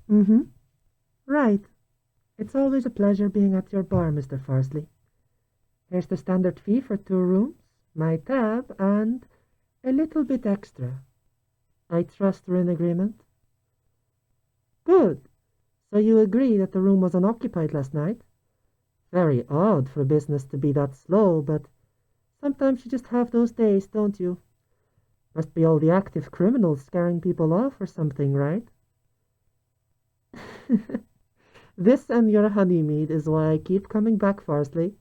Mm-hmm. Right. It's always a pleasure being at your bar, Mr. Farsley. Here's the standard fee for 2 rooms, my tab, and a little bit extra. I trust we're in agreement? Good. So you agree that the room was unoccupied last night? Very odd for business to be that slow, but sometimes you just have those days, don't you? Must be all the active criminals scaring people off or something, right? This and your honeymead is why I keep coming back, Farsley.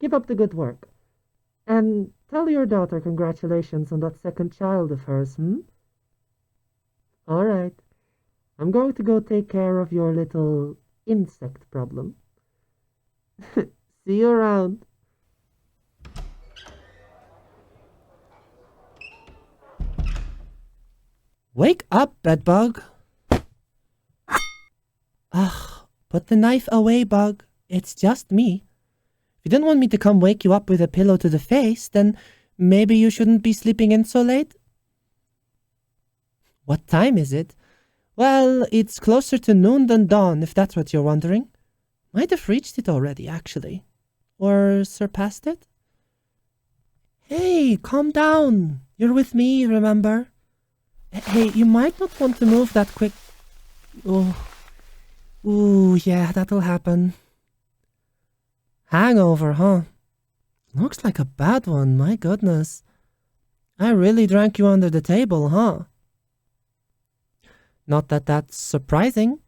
Keep up the good work. And tell your daughter congratulations on that second child of hers, hmm? All right. I'm going to go take care of your little insect problem. See you around. Wake up, bedbug. Ugh, put the knife away, Bug. It's just me. If you didn't want me to come wake you up with a pillow to the face, then maybe you shouldn't be sleeping in so late. What time is it? Well, it's closer to noon than dawn, if that's what you're wondering. Might have reached it already, actually. Or surpassed it? Hey, calm down. You're with me, remember? Hey, you might not want to move that quick. Oh. Ooh, yeah, that'll happen. Hangover, huh? Looks like a bad one, my goodness. I really drank you under the table, huh? Not that that's surprising.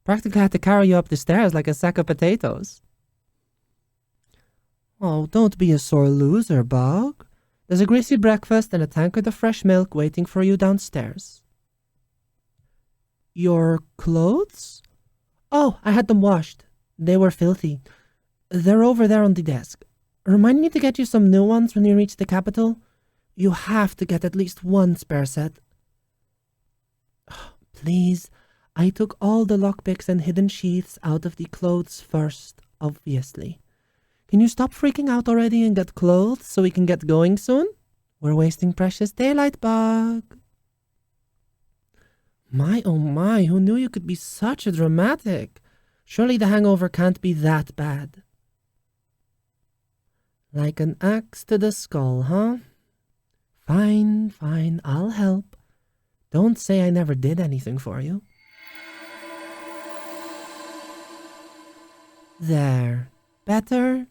Practically had to carry you up the stairs like a sack of potatoes. Oh, don't be a sore loser, Bug. There's a greasy breakfast and a tankard of fresh milk waiting for you downstairs. Your clothes? Oh, I had them washed. They were filthy. They're over there on the desk. Remind me to get you some new ones when you reach the capital. You have to get at least one spare set. Please, I took all the lockpicks and hidden sheaths out of the clothes first, obviously. Can you stop freaking out already and get clothes so we can get going soon? We're wasting precious daylight, Bug. My, oh my, who knew you could be such a dramatic? Surely the hangover can't be that bad. Like an axe to the skull, huh? Fine, fine, I'll help. Don't say I never did anything for you. There. Better?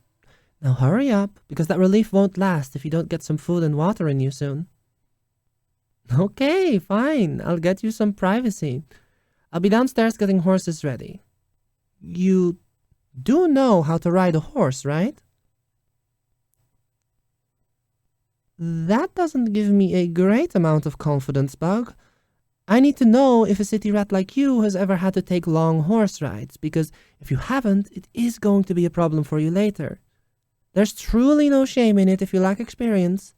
Now hurry up, because that relief won't last if you don't get some food and water in you soon. Okay, fine. I'll get you some privacy. I'll be downstairs getting horses ready. You do know how to ride a horse, right? That doesn't give me a great amount of confidence, Bug. I need to know if a city rat like you has ever had to take long horse rides, because if you haven't, it is going to be a problem for you later. There's truly no shame in it if you lack experience.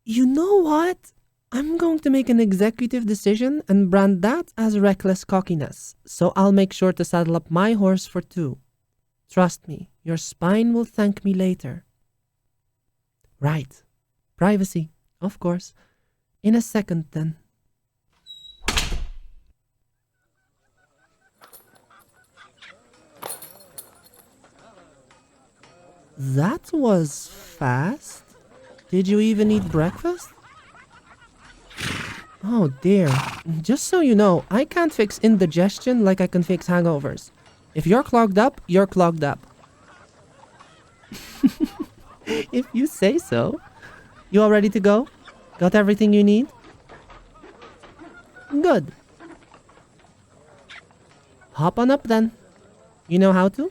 You know what? I'm going to make an executive decision and brand that as reckless cockiness, so I'll make sure to saddle up my horse for 2. Trust me, your spine will thank me later. Right. Privacy, of course. In a second, then. That was fast. Did you even eat breakfast? Oh dear. Just so you know, I can't fix indigestion like I can fix hangovers. If you're clogged up, you're clogged up. If you say so. You all ready to go? Got everything you need? Good. Hop on up then. You know how to?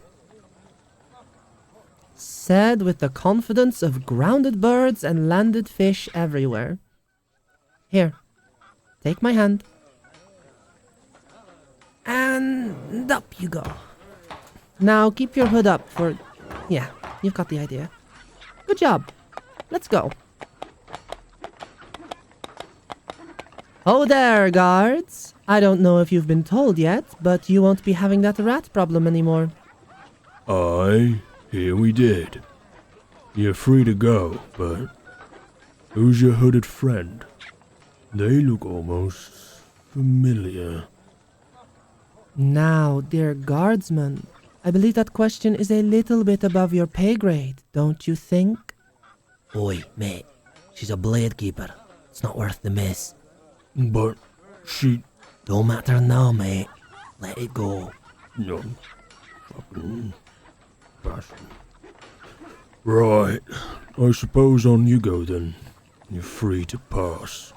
Said with the confidence of grounded birds and landed fish everywhere. Here, take my hand. And up you go. Now keep your hood up for... Yeah, you've got the idea. Good job. Let's go. Oh there, guards. I don't know if you've been told yet, but you won't be having that rat problem anymore. Aye, here we did. You're free to go, but who's your hooded friend? They look almost familiar. Now, dear guardsman, I believe that question is a little bit above your pay grade, don't you think? Oi, mate. She's a blade keeper. It's not worth the miss. But she... Don't matter now, mate. Let it go. No. Fucking... bastard. Right. I suppose on you go then. You're free to pass.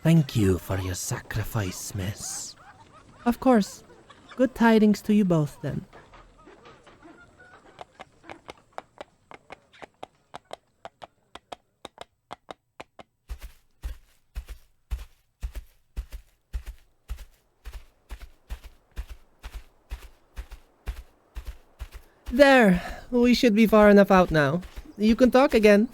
Thank you for your sacrifice, miss. Of course. Good tidings to you both, then. There, we should be far enough out now. You can talk again.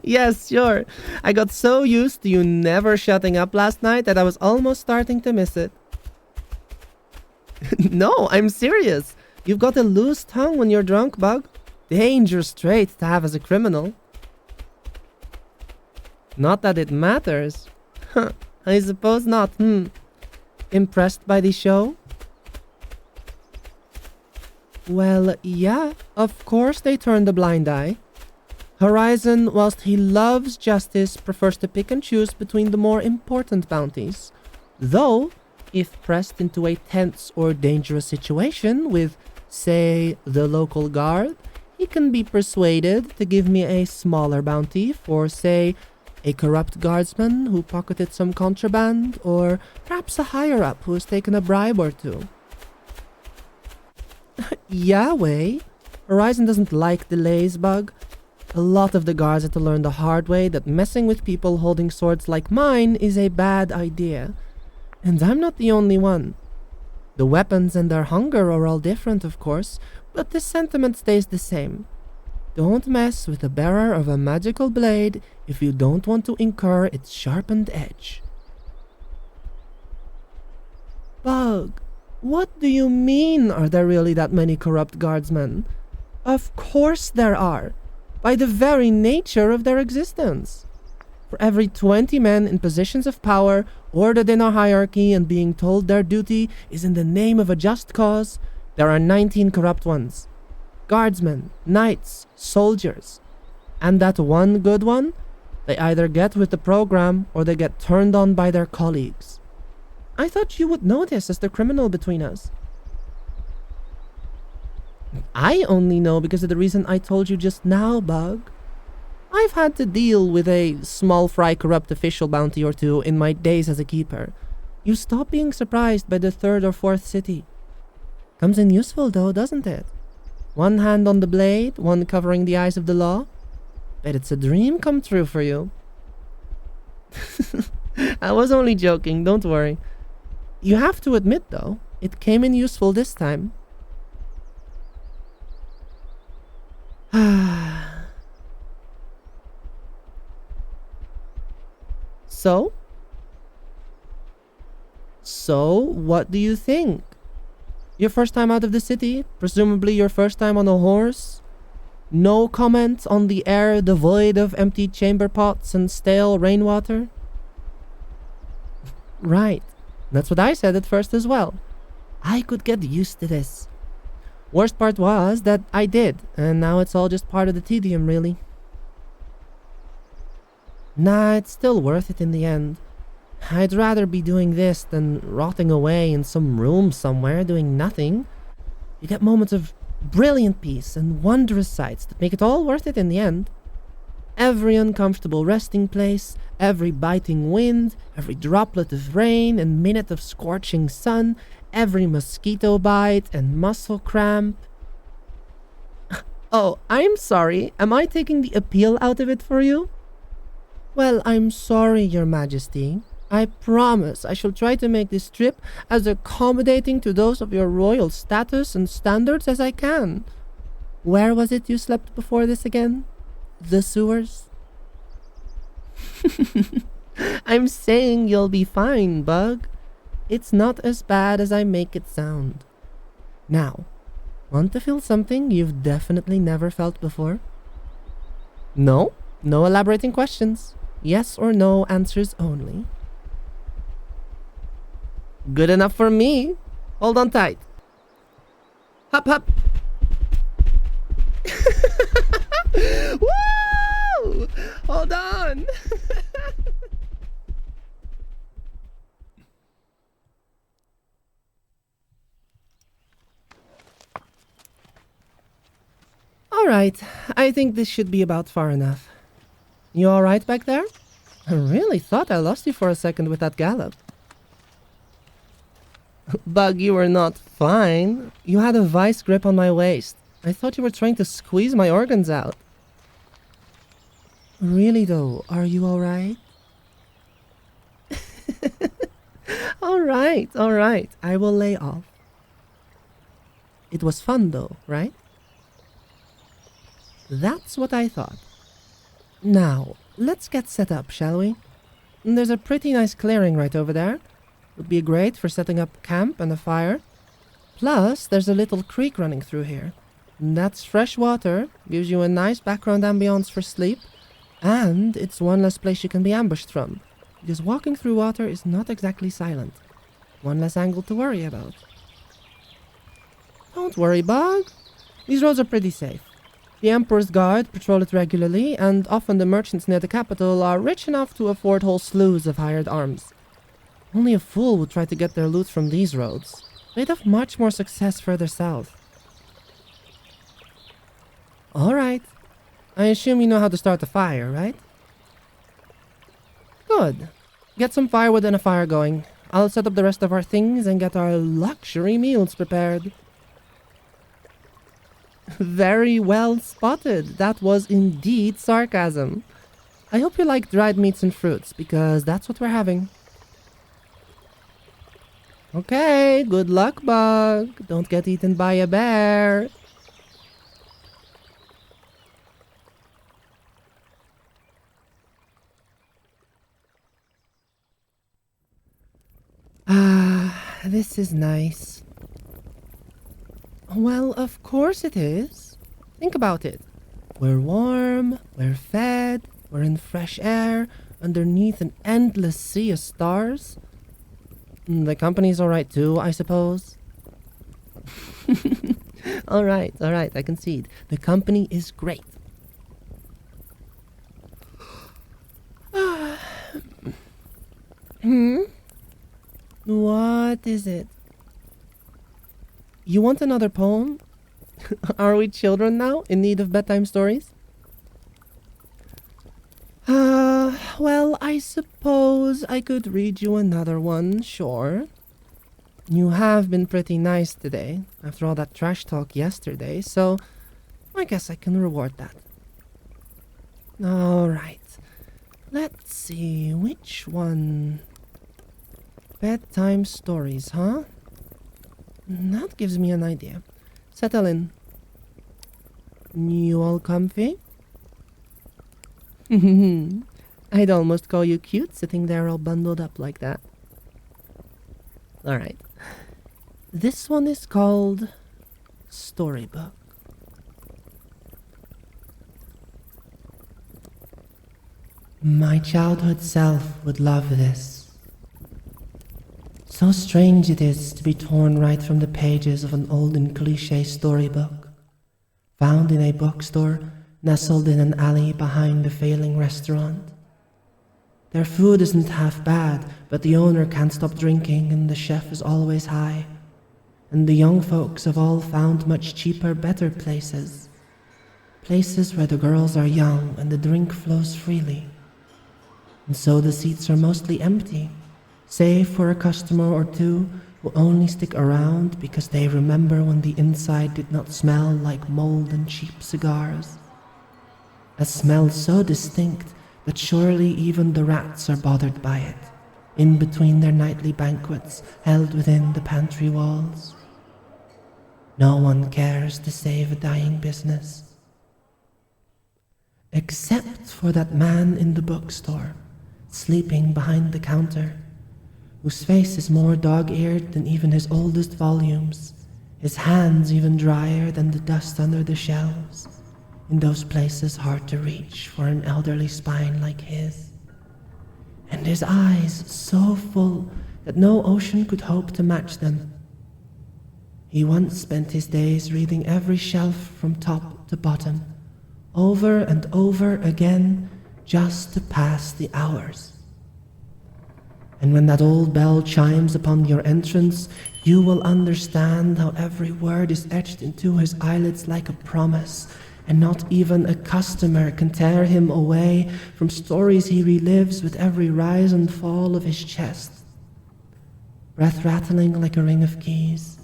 Yes, sure. I got so used to you never shutting up last night that I was almost starting to miss it. No, I'm serious. You've got a loose tongue when you're drunk, Bug. Dangerous trait to have as a criminal. Not that it matters. I suppose not, Impressed by the show? Well, yeah, of course they turned a blind eye. Horizon, whilst he loves justice, prefers to pick and choose between the more important bounties. Though, if pressed into a tense or dangerous situation with, say, the local guard, he can be persuaded to give me a smaller bounty for, say, a corrupt guardsman who pocketed some contraband, or perhaps a higher-up who has taken a bribe or two. Yahweh, Horizon doesn't like delays, Bug. A lot of the guards had to learn the hard way that messing with people holding swords like mine is a bad idea. And I'm not the only one. The weapons and their hunger are all different, of course, but the sentiment stays the same. Don't mess with the bearer of a magical blade if you don't want to incur its sharpened edge. Bug, what do you mean, are there really that many corrupt guardsmen? Of course there are, by the very nature of their existence. For every 20 men in positions of power, ordered in a hierarchy and being told their duty is in the name of a just cause, there are 19 corrupt ones. Guardsmen, knights, soldiers. And that one good one, they either get with the program or they get turned on by their colleagues. I thought you would know this as the criminal between us. I only know because of the reason I told you just now, Bug. I've had to deal with a small fry corrupt official bounty or two in my days as a keeper. You stop being surprised by the third or fourth city. Comes in useful though, doesn't it? One hand on the blade, one covering the eyes of the law. Bet it's a dream come true for you. I was only joking, don't worry. You have to admit though, it came in useful this time. So, what do you think? Your first time out of the city? Presumably your first time on a horse? No comment on the air devoid of empty chamber pots and stale rainwater? Right. That's what I said at first as well. I could get used to this. Worst part was that I did, and now it's all just part of the tedium, really. Nah, it's still worth it in the end. I'd rather be doing this than rotting away in some room somewhere doing nothing. You get moments of brilliant peace and wondrous sights that make it all worth it in the end. Every uncomfortable resting place, every biting wind, every droplet of rain and minute of scorching sun, every mosquito bite and muscle cramp. Oh, I'm sorry. Am I taking the appeal out of it for you? Well, I'm sorry, Your Majesty. I promise I shall try to make this trip as accommodating to those of your royal status and standards as I can. Where was it you slept before this again? The sewers? I'm saying you'll be fine, Bug. It's not as bad as I make it sound. Now, want to feel something you've definitely never felt before? No? No elaborating questions. Yes or no answers only. Good enough for me. Hold on tight. Hop, hop. Woo! Hold on. All right, I think this should be about far enough. You all right back there? I really thought I lost you for a second with that gallop. Bug, you were not fine. You had a vice grip on my waist. I thought you were trying to squeeze my organs out. Really though, are you all right? All right. I will lay off. It was fun though, right? That's what I thought. Now, let's get set up, shall we? There's a pretty nice clearing right over there. Would be great for setting up camp and a fire. Plus, there's a little creek running through here. That's fresh water, gives you a nice background ambience for sleep, and it's one less place you can be ambushed from, because walking through water is not exactly silent. One less angle to worry about. Don't worry, Bug. These roads are pretty safe. The Emperor's Guard patrol it regularly, and often the merchants near the capital are rich enough to afford whole slews of hired arms. Only a fool would try to get their loot from these roads. They'd have much more success further south. Alright. I assume you know how to start a fire, right? Good. Get some firewood and a fire going. I'll set up the rest of our things and get our luxury meals prepared. Very well spotted. That was indeed sarcasm. I hope you like dried meats and fruits, because that's what we're having. Okay, good luck, Bug. Don't get eaten by a bear. Ah, this is nice. Well, of course it is. Think about it. We're warm, we're fed, we're in fresh air, underneath an endless sea of stars. The company's alright too, I suppose. Alright, I concede. The company is great. What is it? You want another poem? Are we children now, in need of bedtime stories? Well, I suppose I could read you another one, sure. You have been pretty nice today, after all that trash talk yesterday, so I guess I can reward that. Alright. Let's see, which one? Bedtime stories, huh? That gives me an idea. Settle in. You all comfy? I'd almost call you cute sitting there all bundled up like that. Alright. This one is called Storybook. My childhood self would love this. So strange it is to be torn right from the pages of an old and cliche storybook, found in a bookstore nestled in an alley behind a failing restaurant. Their food isn't half bad, but the owner can't stop drinking and the chef is always high. And the young folks have all found much cheaper, better places. Places where the girls are young and the drink flows freely. And so the seats are mostly empty, save for a customer or two who only stick around because they remember when the inside did not smell like mold and cheap cigars. A smell so distinct that surely even the rats are bothered by it, in between their nightly banquets held within the pantry walls. No one cares to save a dying business. Except for that man in the bookstore, sleeping behind the counter, whose face is more dog-eared than even his oldest volumes, his hands even drier than the dust under the shelves. in those places hard to reach for an elderly spine like his, and his eyes so full that no ocean could hope to match them. He once spent his days reading every shelf from top to bottom, over and over again, just to pass the hours. And when that old bell chimes upon your entrance, you will understand how every word is etched into his eyelids like a promise, and not even a customer can tear him away from stories he relives with every rise and fall of his chest. Breath rattling like a ring of keys,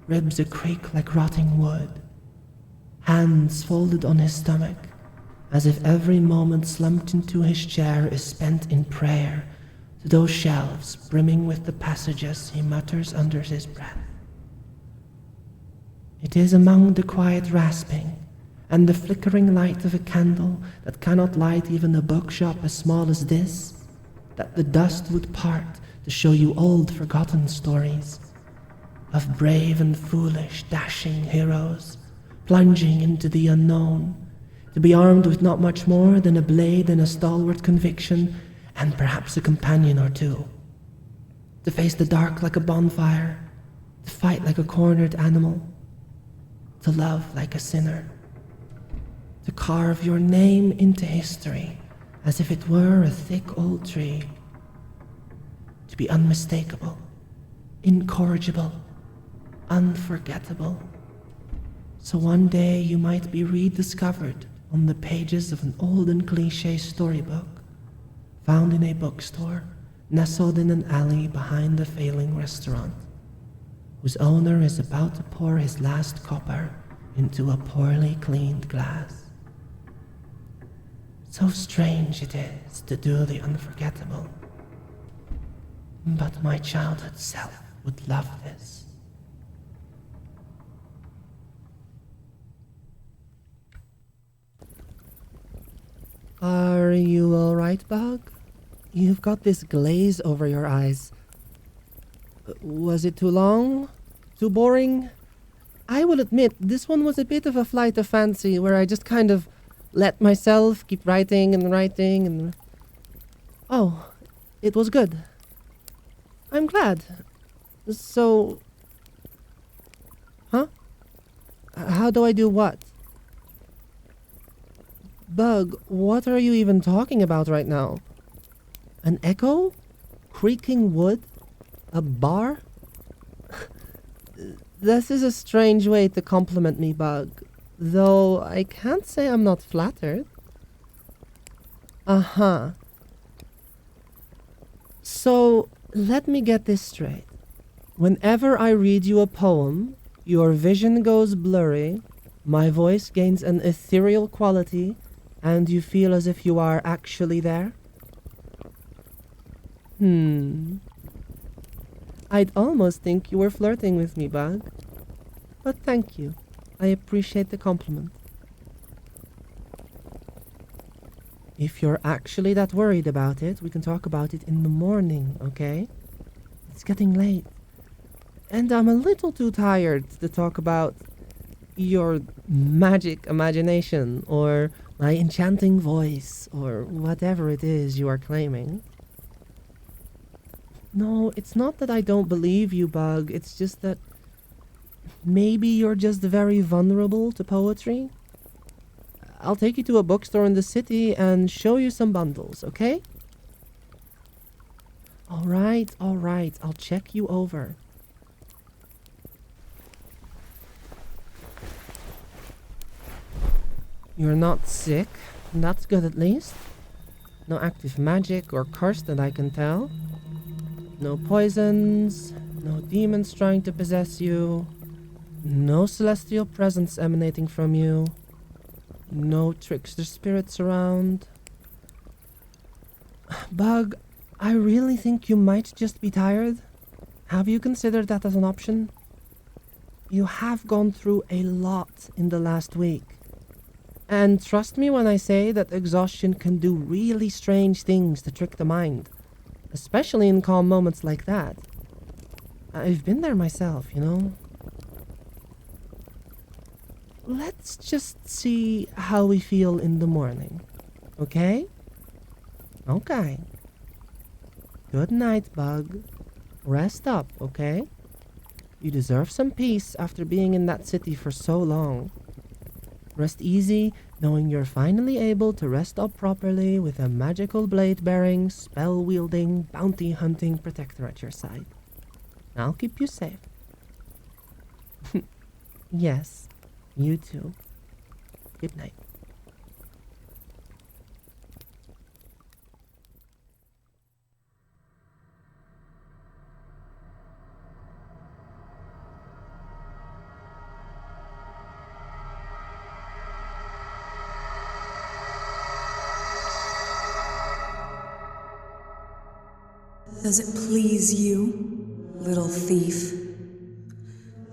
ribs a creak like rotting wood, hands folded on his stomach, as if every moment slumped into his chair is spent in prayer to those shelves brimming with the passages he mutters under his breath. It is among the quiet rasping and the flickering light of a candle that cannot light even a bookshop as small as this, that the dust would part to show you old forgotten stories of brave and foolish dashing heroes plunging into the unknown, to be armed with not much more than a blade and a stalwart conviction, and perhaps a companion or two, to face the dark like a bonfire, to fight like a cornered animal, to love like a sinner, to carve your name into history as if it were a thick old tree, to be unmistakable, incorrigible, unforgettable, so one day you might be rediscovered on the pages of an old and cliche storybook, found in a bookstore, nestled in an alley behind a failing restaurant, whose owner is about to pour his last copper into a poorly cleaned glass. So strange it is to do the unforgettable, but my childhood self would love this. Are you alright, Bug? You've got this glaze over your eyes. Was it too long? Too boring? I will admit, this one was a bit of a flight of fancy where I just kind of let myself keep writing and writing and... Oh, it was good. I'm glad. So... Huh? How do I do what? Bug, what are you even talking about right now? An echo? Creaking wood? A bar? This is a strange way to compliment me, Bug, though I can't say I'm not flattered. Uh-huh. So, let me get this straight. Whenever I read you a poem, your vision goes blurry, my voice gains an ethereal quality, and you feel as if you are actually there? I'd almost think you were flirting with me, Bug. But thank you. I appreciate the compliment. If you're actually that worried about it, we can talk about it in the morning, okay? It's getting late. And I'm a little too tired to talk about your magic imagination or my enchanting voice or whatever it is you are claiming. No, it's not that I don't believe you, Bug. It's just that maybe you're just very vulnerable to poetry. I'll take you to a bookstore in the city and show you some bundles, okay? All right. I'll check you over. You're not sick. That's good at least. No active magic or curse that I can tell. No poisons. No demons trying to possess you. No celestial presence emanating from you. No trickster spirits around. Bug, I really think you might just be tired. Have you considered that as an option? You have gone through a lot in the last week. And trust me when I say that exhaustion can do really strange things to trick the mind, especially in calm moments like that. I've been there myself, you know. let's just see how we feel in the morning. Okay? Okay. Good night, Bug. Rest up, okay? You deserve some peace after being in that city for so long. Rest easy, knowing you're finally able to rest up properly with a magical blade-bearing, spell-wielding, bounty-hunting protector at your side. I'll keep you safe. Yes, you too. Good night. Does it please you, little thief?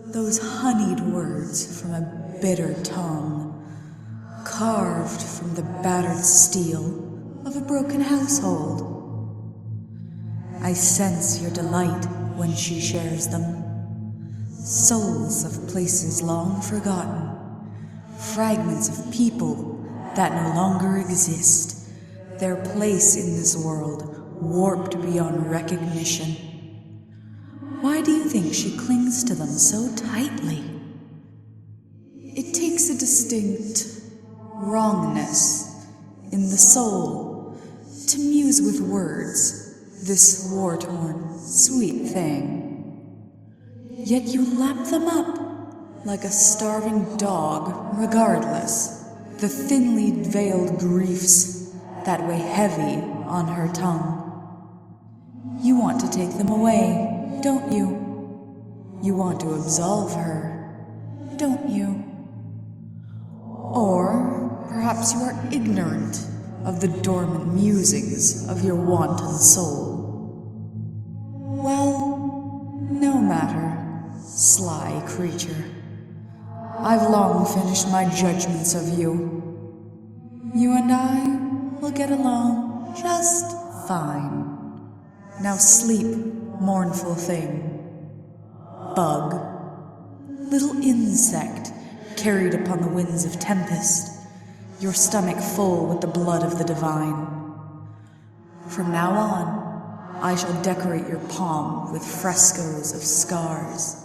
Those honeyed words from a bitter tongue, carved from the battered steel of a broken household. I sense your delight when she shares them. Souls of places long forgotten, fragments of people that no longer exist, their place in this world warped beyond recognition. Why do you think she clings to them so tightly? It takes a distinct wrongness in the soul to muse with words this war-torn, sweet thing. Yet you lap them up like a starving dog, regardless, the thinly veiled griefs that weigh heavy on her tongue. You want to take them away, don't you? You want to absolve her, don't you? Or perhaps you are ignorant of the dormant musings of your wanton soul. Well, no matter, sly creature. I've long finished my judgments of you. You and I will get along just fine. Now sleep, mournful thing. Bug. Little insect carried upon the winds of tempest, your stomach full with the blood of the divine. From now on, I shall decorate your palm with frescoes of scars,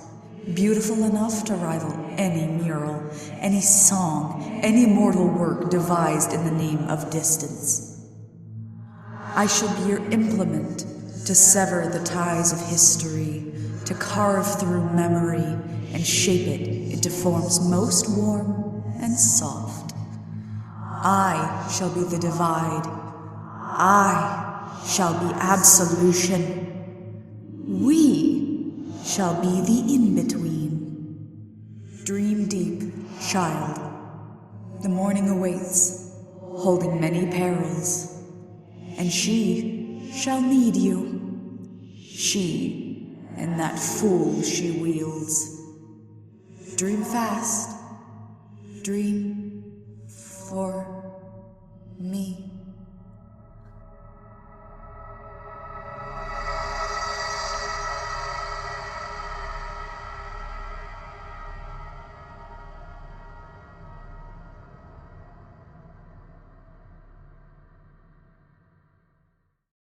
beautiful enough to rival any mural, any song, any mortal work devised in the name of distance. I shall be your implement to sever the ties of history, to carve through memory and shape it into forms most warm and soft. I shall be the divide. I shall be absolution. We shall be the in-between. Dream deep, child. The morning awaits, holding many perils, and she shall need you. She and that fool she wields. Dream fast. Dream for me.